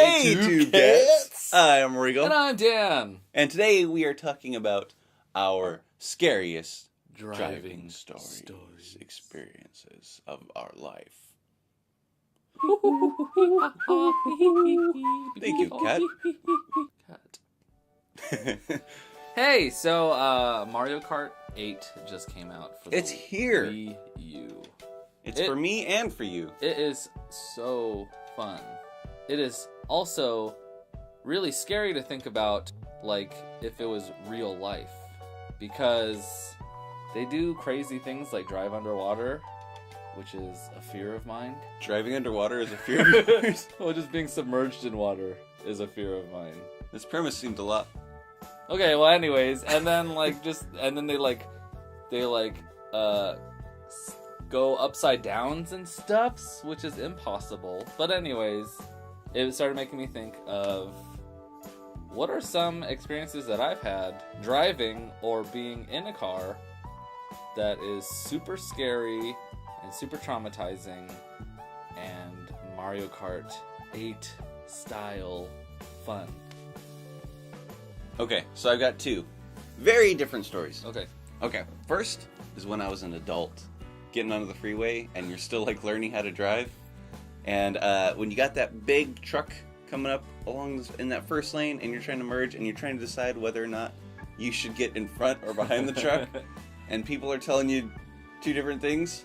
Hey, two cats! I'm Rico. And I'm Dan. And today we are talking about our scariest driving experiences of our life. Thank you, cat. Hey, so Mario Kart 8 just came out for the It's here. Wii U. It's for me and for you. It is so fun. It is also really scary to think about, like, if it was real life. Because they do crazy things like drive underwater, which is a fear of mine. Driving underwater is a fear of yours? Well, just being submerged in water is a fear of mine. This premise seemed a lot. Okay, well, anyways, and then they go upside downs and stuffs, which is impossible. But anyways, it started making me think of what are some experiences that I've had driving or being in a car that is super scary and super traumatizing and Mario Kart 8 style fun. Okay, so I've got two very different stories. Okay. First is when I was an adult, getting onto the freeway, and you're still like learning how to drive. And when you got that big truck coming up along in that first lane, and you're trying to merge, and you're trying to decide whether or not you should get in front or behind the truck, and people are telling you two different things.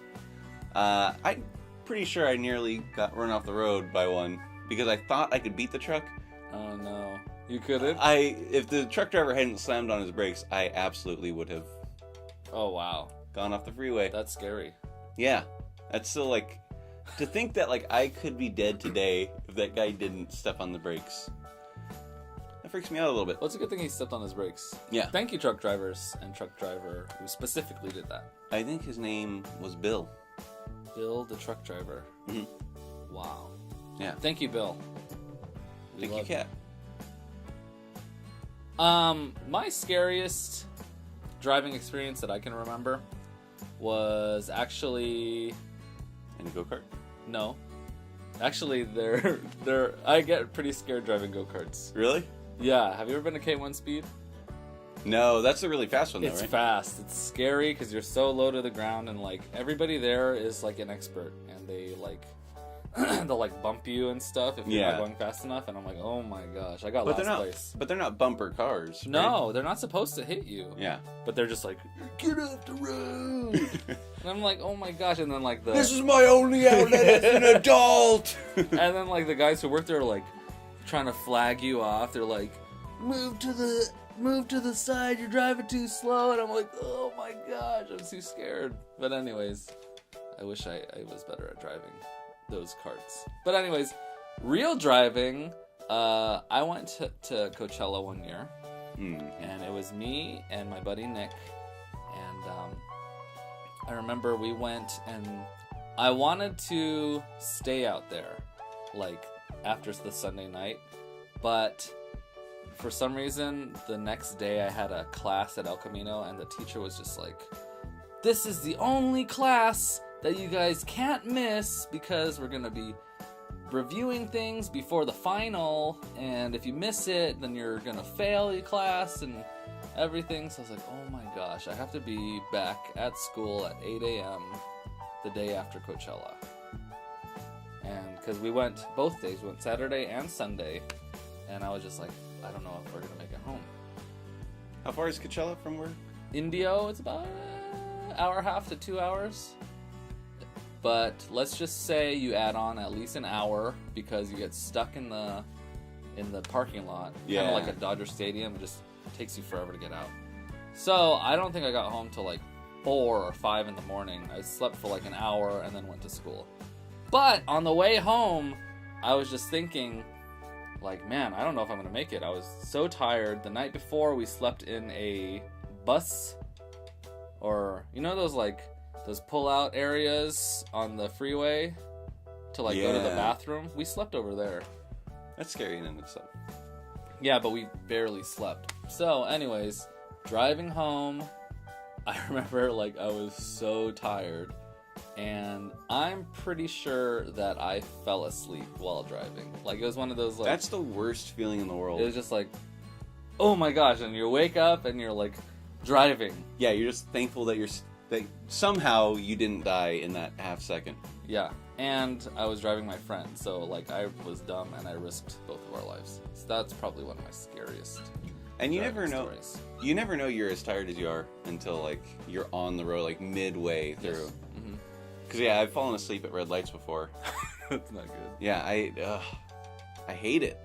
I'm pretty sure I nearly got run off the road by one because I thought I could beat the truck. Oh no. You couldn't? If the truck driver hadn't slammed on his brakes, I absolutely would have Oh wow. gone off the freeway. That's scary. Yeah. That's still like, to think that like I could be dead today if that guy didn't step on the brakes. That freaks me out a little bit. Well, it's a good thing he stepped on his brakes. Yeah. Thank you, truck drivers and truck driver who specifically did that. I think his name was Bill. Bill, the truck driver. Mhm. Wow. Yeah. Thank you, Bill. We Thank you, love Cat. My scariest driving experience that I can remember was actually In a go-kart? no. Actually, I get pretty scared driving go-karts. Really? Yeah, have you ever been to K1 Speed? No, that's a really fast one though, It's right? fast. It's scary because you're so low to the ground, and like everybody there is like an expert, and they like they'll like bump you and stuff if you're not going fast enough. And I'm like, oh my gosh, I got last place. But they're not bumper cars. Right? No, they're not supposed to hit you. Yeah. But they're just like, get off the road. And I'm like, oh my gosh. And then like This is my only outlet as an adult. and then like the guys who work there are like trying to flag you off. They're like, move to the side. You're driving too slow. And I'm like, oh my gosh, I'm too scared. But anyways, I wish I was better at driving those carts. But anyways, real driving, I went to Coachella one year. And it was me and my buddy Nick, and I remember we went, and I wanted to stay out there like after the Sunday night, but for some reason the next day I had a class at El Camino, and the teacher was just like, this is the only class that you guys can't miss because we're gonna be reviewing things before the final, and if you miss it, then you're gonna fail your class and everything. So I was like, oh my gosh, I have to be back at school at 8 a.m. the day after Coachella. And because we went both days, we went Saturday and Sunday, and I was just like, I don't know if we're gonna make it home. How far is Coachella from where? Indio, it's about an hour and a half to 2 hours. But let's just say you add on at least an hour because you get stuck in the parking lot. Yeah. Kind of like a Dodger Stadium. It just takes you forever to get out. So I don't think I got home till like 4 or 5 in the morning. I slept for like an hour and then went to school. But on the way home, I was just thinking, like, man, I don't know if I'm going to make it. I was so tired. The night before, we slept in a bus, or, you know, those pull-out areas on the freeway to like go to the bathroom. We slept over there. That's scary in and of itself. Yeah, but we barely slept. So anyways, driving home, I remember like I was so tired and I'm pretty sure that I fell asleep while driving. Like, it was one of those, like... That's the worst feeling in the world. It was just like, oh my gosh, and you wake up and you're, like, driving. Yeah, you're just thankful that that somehow you didn't die in that half second. Yeah, and I was driving my friend, so, like, I was dumb and I risked both of our lives. So that's probably one of my scariest And you never know. stories. You never know you're as tired as you are until, like, you're on the road, like, midway through. Yes. Mm-hmm. Because, yeah, I've fallen asleep at red lights before. That's not good. Yeah, I hate it.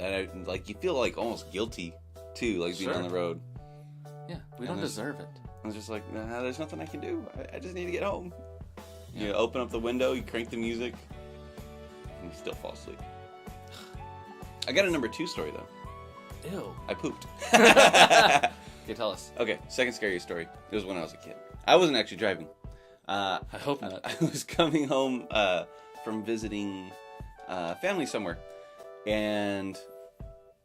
Like, you feel, like, almost guilty, too, like, being on the road. Yeah, we don't deserve it. I was just like, nah, there's nothing I can do. I just need to get home. Yeah. You open up the window, you crank the music, and you still fall asleep. I got a number 2 story, though. Ew. I pooped. Okay, tell us. Okay, second scariest story. It was when I was a kid. I wasn't actually driving. I hope not. I was coming home from visiting family somewhere, and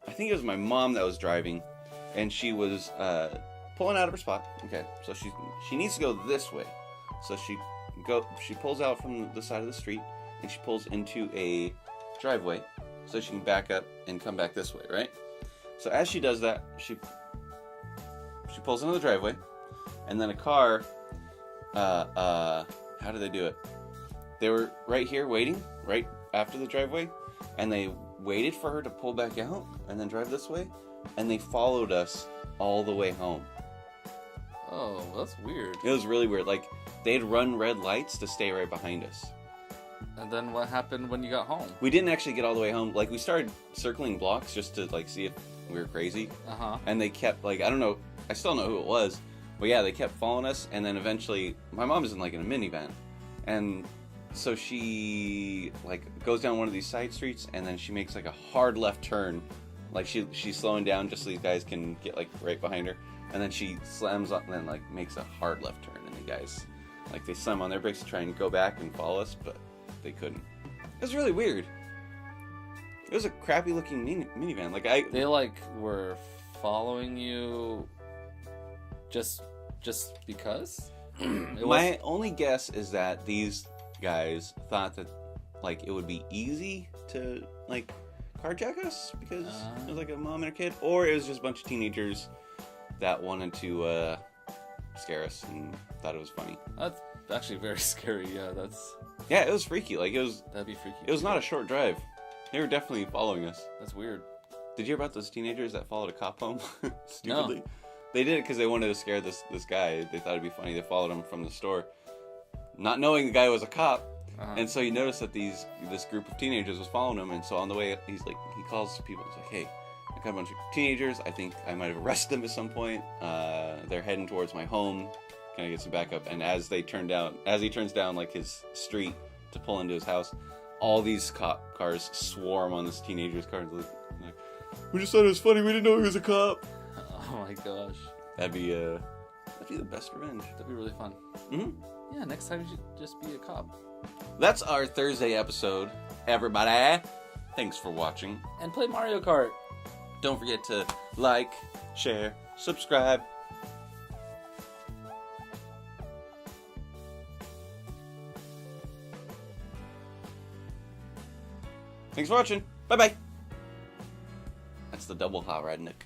I think it was my mom that was driving, and she was pulling out of her spot. Okay, so she needs to go this way, so she pulls out from the side of the street, and she pulls into a driveway, so she can back up and come back this way, right? So as she does that, she pulls into the driveway, and then a car. How did they do it? They were right here waiting, right after the driveway, and they waited for her to pull back out and then drive this way, and they followed us all the way home. Oh, that's weird. It was really weird. Like, they'd run red lights to stay right behind us. And then what happened when you got home? We didn't actually get all the way home. Like, we started circling blocks just to, like, see if we were crazy. Uh-huh. And they kept, like, I don't know, I still don't know who it was, but yeah, they kept following us, and then eventually, my mom is in, like, in a minivan, and so she, like, goes down one of these side streets, and then she makes, like, a hard left turn, like, she's slowing down just so these guys can get, like, right behind her, and then she slams up, and then, like, makes a hard left turn, and the guys, like, they slam on their brakes to try and go back and follow us, but they couldn't. It was really weird. It was a crappy-looking minivan, like, They, like, were following you... Just because? My only guess is that these guys thought that, like, it would be easy to, like, carjack us because it was like a mom and a kid, or it was just a bunch of teenagers that wanted to scare us and thought it was funny. That's actually very scary. Yeah, it was freaky. Like, that'd be freaky. It was not a short drive. They were definitely following us. That's weird. Did you hear about those teenagers that followed a cop home? Stupidly. No. They did it because they wanted to scare this guy. They thought it'd be funny. They followed him from the store, not knowing the guy was a cop. Uh-huh. And so he noticed that this group of teenagers was following him. And so on the way, he calls people. He's like, "Hey, I got a bunch of teenagers. I think I might have arrested them at some point. They're heading towards my home. Can I get some backup?" And as he turns down, like, his street to pull into his house, all these cop cars swarm on this teenager's car. Like, "We just thought it was funny. We didn't know he was a cop." Oh my gosh. That'd be the best revenge. That'd be really fun. Mm-hmm. Yeah, next time you should just be a cop. That's our Thursday episode, everybody. Thanks for watching. And play Mario Kart. Don't forget to like, share, subscribe. Thanks for watching. Bye-bye. That's the double hot redneck.